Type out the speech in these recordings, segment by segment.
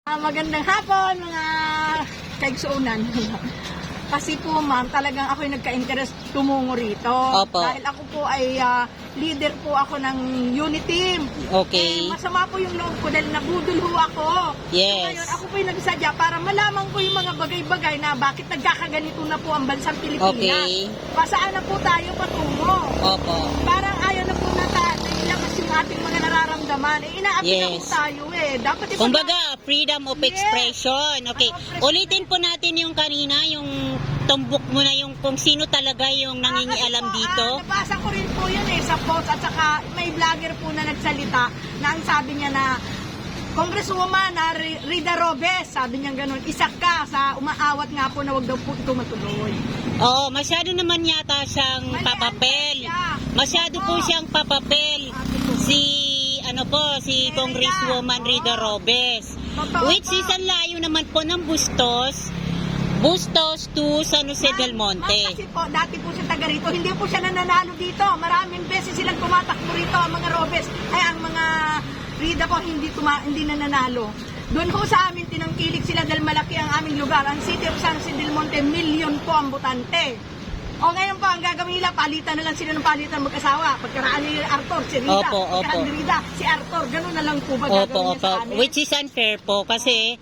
Magandang hapon mga kaigsuunan. Kasi po ma'am, talagang ako'y nagka-interest tumungo rito. Opo. Dahil ako po ay leader po ako ng unit team. Okay. Masama po yung loob ko dahil nabudol ho ako. Yes. So, ngayon ako po'y nagsadya para malaman ko yung mga bagay-bagay na bakit nagkakaganito na po ang bansang Pilipinas. Okay. Pasaan na po tayo patungo. Opo. Parang ayaw na po ilabas yung ating mga nararamdaman. Inaapi na po Yes. tayo Dapat Kumbaga, freedom of Yes. expression. Okay. Ulitin po natin yung kanina, yung tumbok mo na yung kung sino talaga yung nangingialam dito. Nabasa ko rin po yun sa post at saka may vlogger po na nagsalita na ang sabi niya na Congresswoman na Rida Robes, sabi niya ganun, isa ka sa umaawat nga po na wag daw po ito matuloy. Oo, masyado naman yata siyang papapel. Masyado po siyang papapel. Si Congresswoman Rida Robes. Which is ang layo naman po ng Bustos to San Jose del Monte. Kasi po, dati po siya taga rito, hindi po siya nananalo dito. Maraming beses silang tumatakbo rito, ang mga Robes, ay ang mga Rida po hindi nananalo. Doon po sa amin tinangkilik sila dahil malaki ang aming lugar. Ang City of San Jose del Monte, milyon po ang botante. O ngayon po, ang gagawin nila, palitan na lang sila ng palitan mag-asawa. Pagkaraan ni Arthur, si Rida. Opo. Pagkaraan ni Rida, si Arthur. Ganun na lang po ba gagawin niya sa amin? Which is unfair po kasi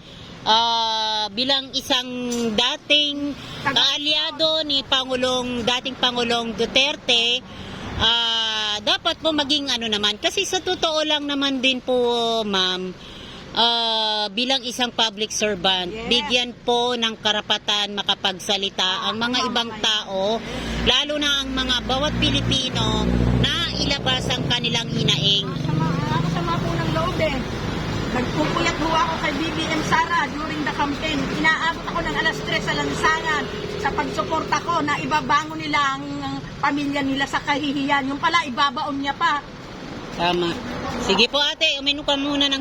bilang isang dating kaalyado ni dating Pangulong Duterte, dapat po maging naman. Kasi sa totoo lang naman din po, ma'am, bilang isang public servant, Yes. bigyan po ng karapatan makapagsalita ang mga ibang tao, lalo na ang mga bawat Pilipino na ilabas ang kanilang hinaing. Sama po ng loob Nagpupuyat ho ako kay BBM Sara during the campaign. Inaabot ako ng alas 3 sa lansangan sa pagsuporta ko na ibabangon nila ang pamilya nila sa kahihiyan. Yung pala, ibabaon niya pa. Tama. Sige po ate, uminom ka muna ng